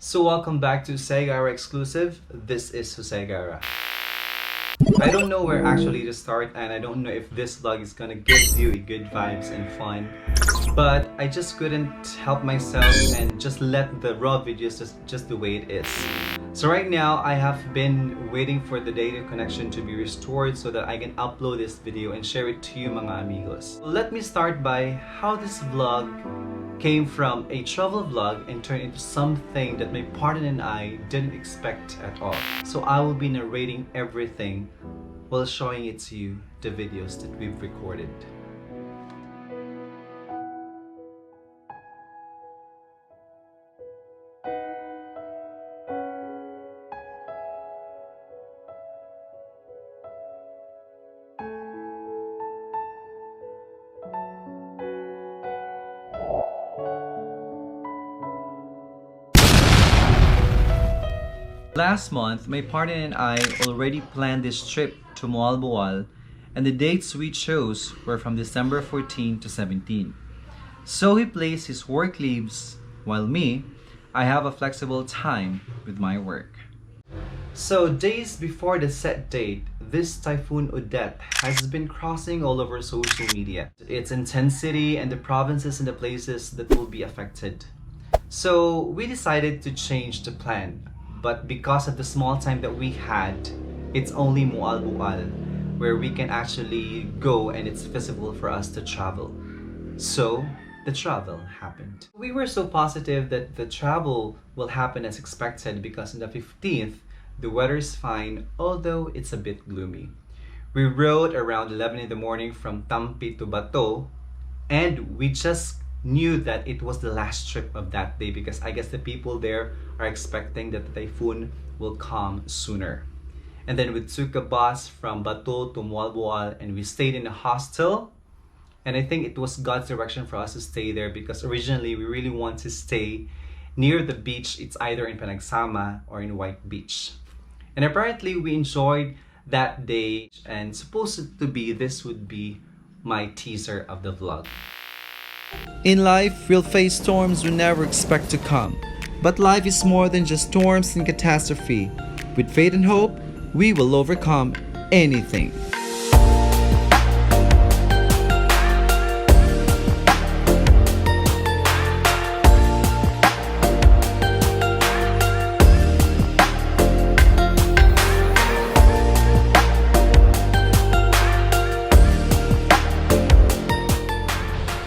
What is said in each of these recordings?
So welcome back to Gara exclusive. This is Gara. I don't know where actually to start, and I don't know if this vlog is gonna give you good vibes and fun, but I just couldn't help myself and just let the raw videos just the way it is. So right now I have been waiting for the data connection to be restored so that I can upload this video and share it to you mga amigos. Let me start by how this vlog came from a travel vlog and turned into something that my partner and I didn't expect at all. So I will be narrating everything while showing it to you, the videos that we've recorded. Last month, my partner and I already planned this trip to Moalboal, and the dates we chose were from December 14 to 17. So he plays his work leaves, while me, I have a flexible time with my work. So days before the set date, this Typhoon Odette has been crossing all over social media. Its intensity and the provinces and the places that will be affected. So we decided to change the plan. But because of the small time that we had, it's only Moalboal where we can actually go and it's feasible for us to travel. So the travel happened. We were so positive that the travel will happen as expected because on the 15th, the weather is fine, although it's a bit gloomy. We rode around 11 in the morning from Tampi to Bato, and we just knew that it was the last trip of that day because I guess the people there are expecting that the typhoon will come sooner. And then we took a bus from Bato to Moalboal and we stayed in a hostel. And I think it was God's direction for us to stay there because originally we really want to stay near the beach. It's either in Panagsama or in White Beach. And apparently we enjoyed that day, and supposed to be this would be my teaser of the vlog. In life, we'll face storms we never expect to come. But life is more than just storms and catastrophe. With faith and hope, we will overcome anything.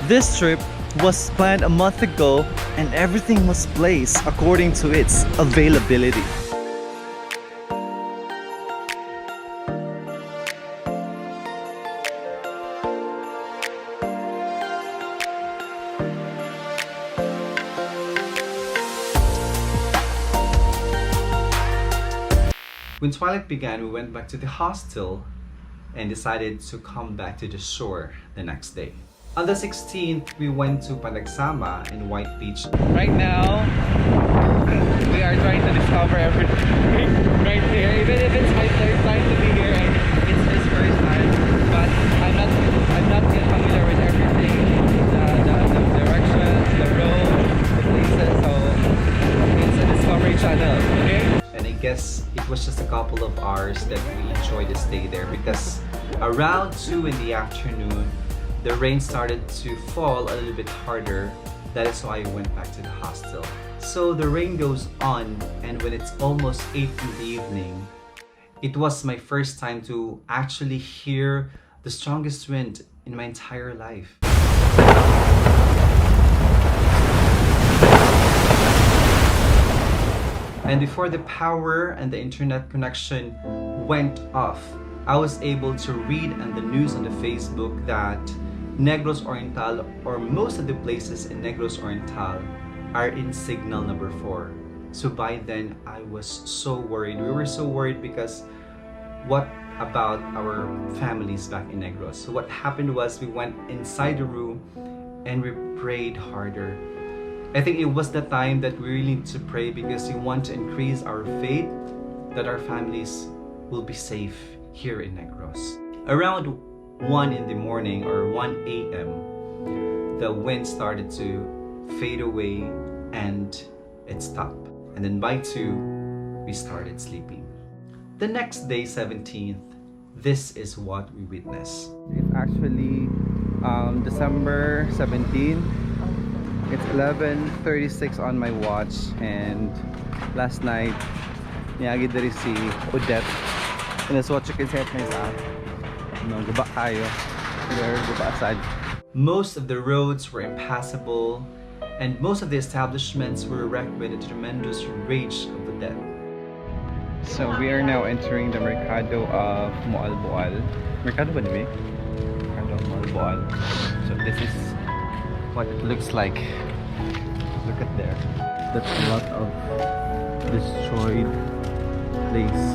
This trip was planned a month ago and everything was placed according to its availability. When twilight began, we went back to the hostel and decided to come back to the shore the next day. On the 16th, we went to Panagsama in White Beach. Right now, we are trying to discover everything right here. Even if it's my third time to be here and it's his first time, but I'm not yet familiar with everything, the directions, the road, the places. So it's a discovery channel, okay? And I guess it was just a couple of hours that we enjoyed the stay there because around 2 in the afternoon, the rain started to fall a little bit harder. That is why I went back to the hostel. So the rain goes on, and when it's almost 8 in the evening, it was my first time to actually hear the strongest wind in my entire life. And before the power and the internet connection went off, I was able to read on the news on the Facebook that Negros Oriental, or most of the places in Negros Oriental, are in signal number 4. So by then, I was so worried. We were so worried because what about our families back in Negros? So what happened was we went inside the room and we prayed harder. I think it was the time that we really need to pray because we want to increase our faith that our families will be safe here in Negros. Around 1 in the morning or 1 a.m., the wind started to fade away and it stopped. and then by 2, we started sleeping. The next day, 17th, this is what we witnessed. It's actually December 17. It's 11:36 on my watch, and last night niyagi diri si Odette, and that's what you can say at my side. No, guba kayo. We're guba aside. Most of the roads were impassable, and most of the establishments were wrecked by the tremendous rage of the dead. So we are now entering the Mercado of Moalboal. Mercado ba nibi? Mercado of Moalboal. So this is what it looks like. Look at there. That's a lot of destroyed place.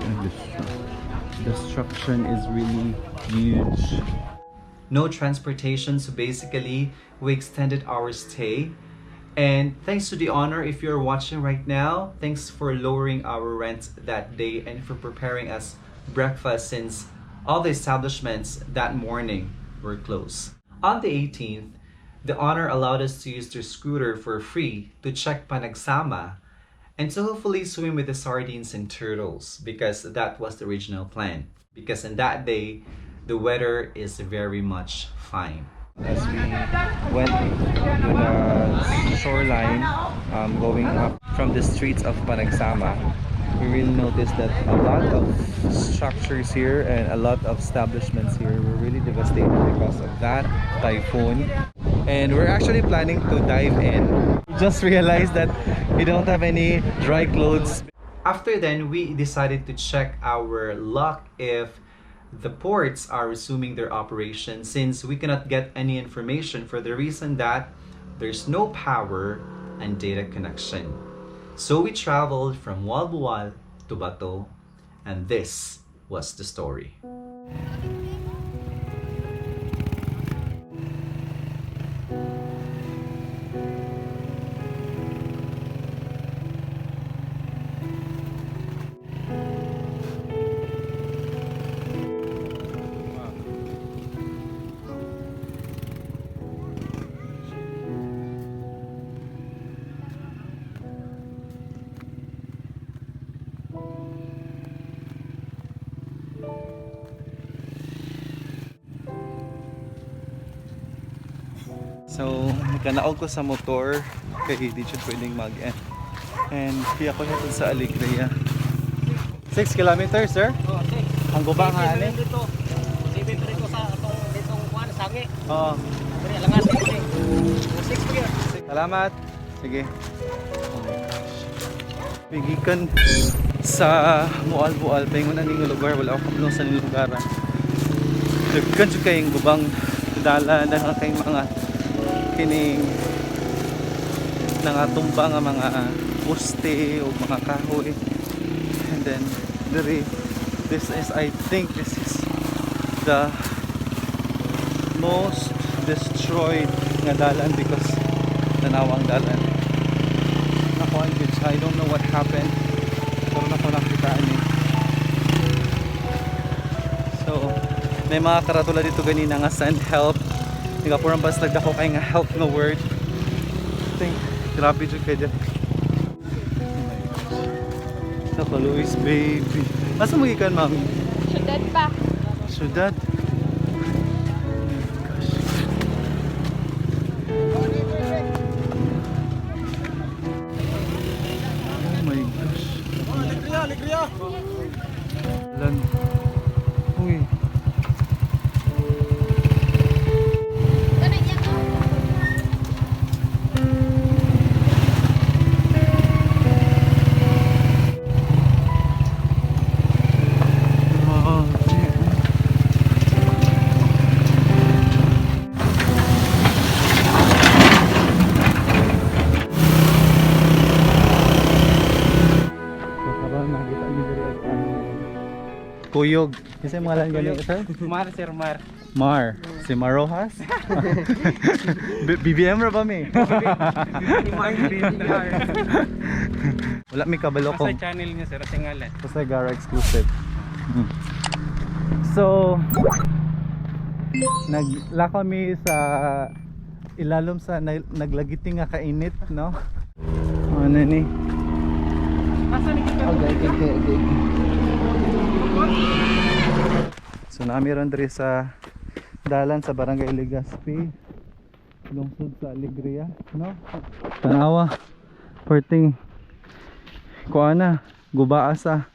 And destruction is really huge. No transportation, so basically we extended our stay. And thanks to the owner, if you're watching right now, thanks for lowering our rent that day and for preparing us breakfast, since all the establishments that morning were closed. On the 18th, the owner allowed us to use their scooter for free to check Panagsama and to hopefully swim with the sardines and turtles, because that was the original plan. Because in that day, the weather is very much fine. As we went to the shoreline, going up from the streets of Panagsama, we really noticed that a lot of structures here and a lot of establishments here were really devastated because of that typhoon. And we're actually planning to dive in. We just realized that we don't have any dry clothes. After then, we decided to check our luck if the ports are resuming their operation, since we cannot get any information for the reason that there's no power and data connection. So we traveled from Walbual to Bato, and this was the story. So, nakanaog ko sa motor kaya di siya pwedeng mag-end. And kaya ko nito sa Alegria. 6 kilometers, sir? Oh, 6. Ang guba nga ani? Dito. 7 dito sa ditong kuan sangi. Oo. Diri langan dito. 6 pa gyud. Salamat. Sige. Oh my gosh. Pigikan sa Moalboal, paingon ning lugar, wala ako kapulong sa ning lugar. Dagkan jud kayong gubang dala na kay mga kining nangatumba nga mga poste o mga kahoy. And then this is, I think this is the most destroyed nga dalan, because nanawang dalan. Nakuha yun siya. I don't know what happened, pero nakuha nakitaan eh. So may mga karatula dito ganina nga send help. Nagapurang bas nagdako kay nga help nga word. Think grabe jud kay dyan. Saka Luis baby. Asa mo gikan, mami? Syudad pa. Syudad. Oh my gosh. Alegria. Lan. Uy. Kuyog. Kasi mga lang ganun, sir? Mar sir Mar. Mar. Si Marojas? BBM ra ba mi? Mar BBR. Wala mi kabalo ko. Sa channel niya sir sa ngalan. Sa Gara exclusive. So naglako mi sa Ilalom sa naglagiting nga kainit, no? Ano ni? Okay. So nami ron diri sa dalan sa Barangay Legazpi, lungsod sa Alegria, no? Tanawa, perting kuana, gubaasa.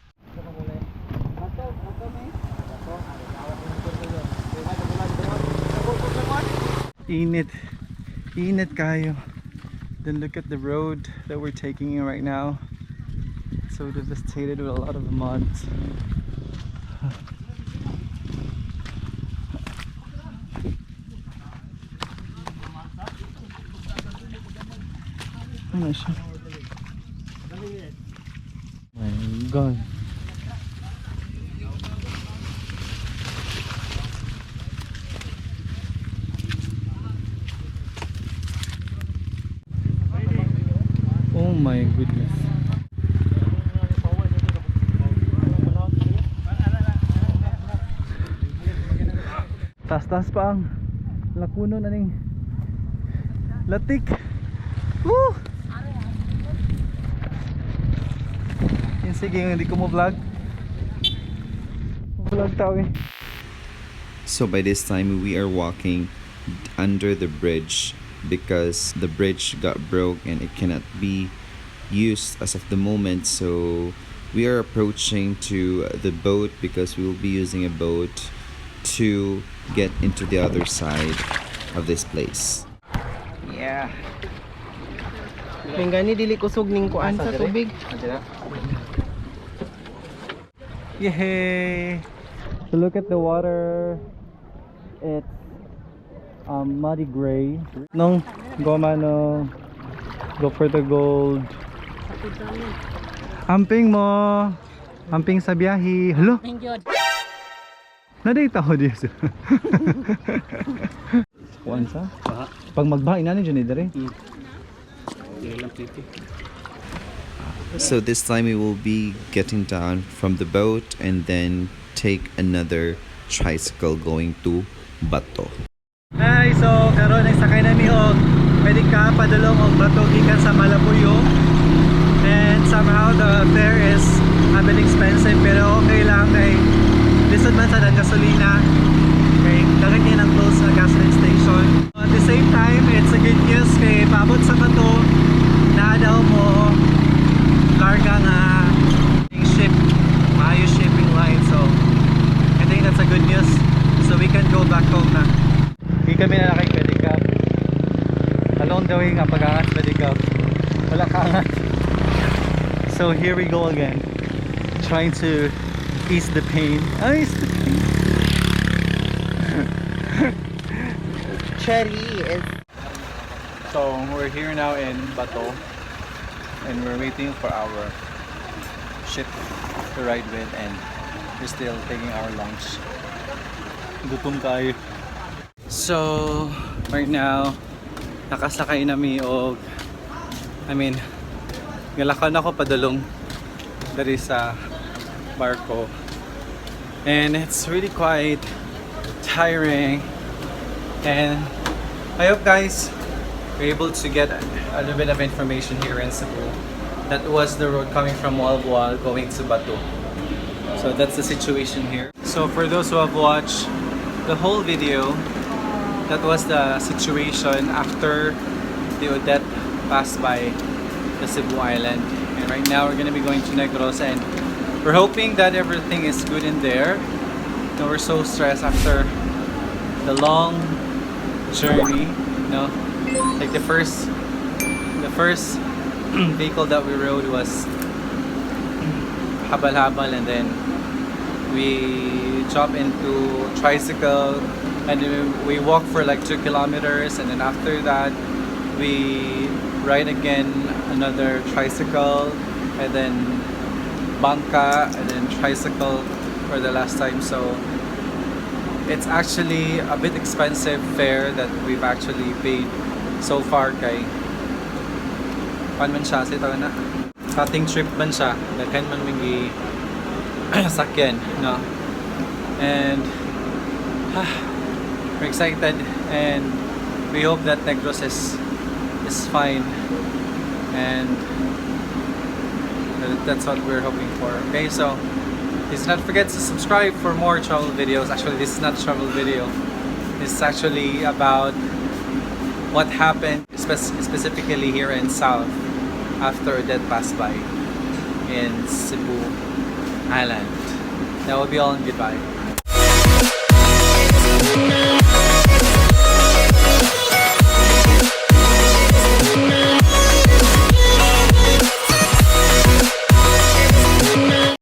Init kayo. Then look at the road that we're taking in right now. So devastated with a lot of mud. Ano siya? My God. Oh my goodness. Tas pa ang lakuno na ning latik. Woo! Yan sige, hindi ko mo vlog. Vlog tao eh. So by this time we are walking under the bridge because the bridge got broke and it cannot be used as of the moment. So we are approaching to the boat because we will be using a boat to get into the other side of this place. Yeah. Gani dili kusog ning kuan sa tubig. Yay! So look at the water. It's muddy gray. No, goma no. Go for the gold. Amping mo. Amping sa biyahe. Hello? Thank you. Nadita ko dito. Onsa? Pag magbahay na dyan dere. So this time we will be getting down from the boat and then take another tricycle going to Bato. Hi, so karon nagsakay nami og pwede ka padulong og Bato gikan sa Malabuyo. And somehow the fare is a bit expensive pero okay lang kay lisod man sa gasolina. Okay, dagat niya ng close na gasoline station. At the same time, it's a good news kay paabot sa Bato na daw mo karga nga ship, maayos shipping line. So I think that's a good news. So we can go back home na. Hindi kami na nakay pedicab. Along the way nga pag-angat pedicab. Wala kaangat. So here we go again. Trying to ease the pain. Ease the pain. Cherry is So we're here now in Bato and we're waiting for our ship to ride with and we're still taking our lunch. Gutom kayo. So right now nakasakay nami og galakan ako padulong dari sa barko and it's really quite tiring. And I hope guys you're able to get a little bit of information here in Cebu. That was the road coming from Walbual going to Bato. So that's the situation here. So for those who have watched the whole video, that was the situation after the Odette passed by the Cebu Island. And right now we're going to be going to Negros and we're hoping that everything is good in there. And we're so stressed after the long journey, you know, like the first vehicle that we rode was habal-habal and then we dropped into tricycle and then we walked for like 2 kilometers and then after that we ride again another tricycle and then bangka and then tricycle for the last time. So it's actually a bit expensive fare that we've actually paid so far kay pan man siya sa itaw na ating trip man siya daghan man mingi sakyan no and we're excited and we hope that Negros is fine, and that's what we're hoping for. Okay, so please not forget to subscribe for more travel videos. Actually, this is not a travel video. This is actually about what happened specifically here in South after Odette passed by in Cebu Island. That will be all, and goodbye.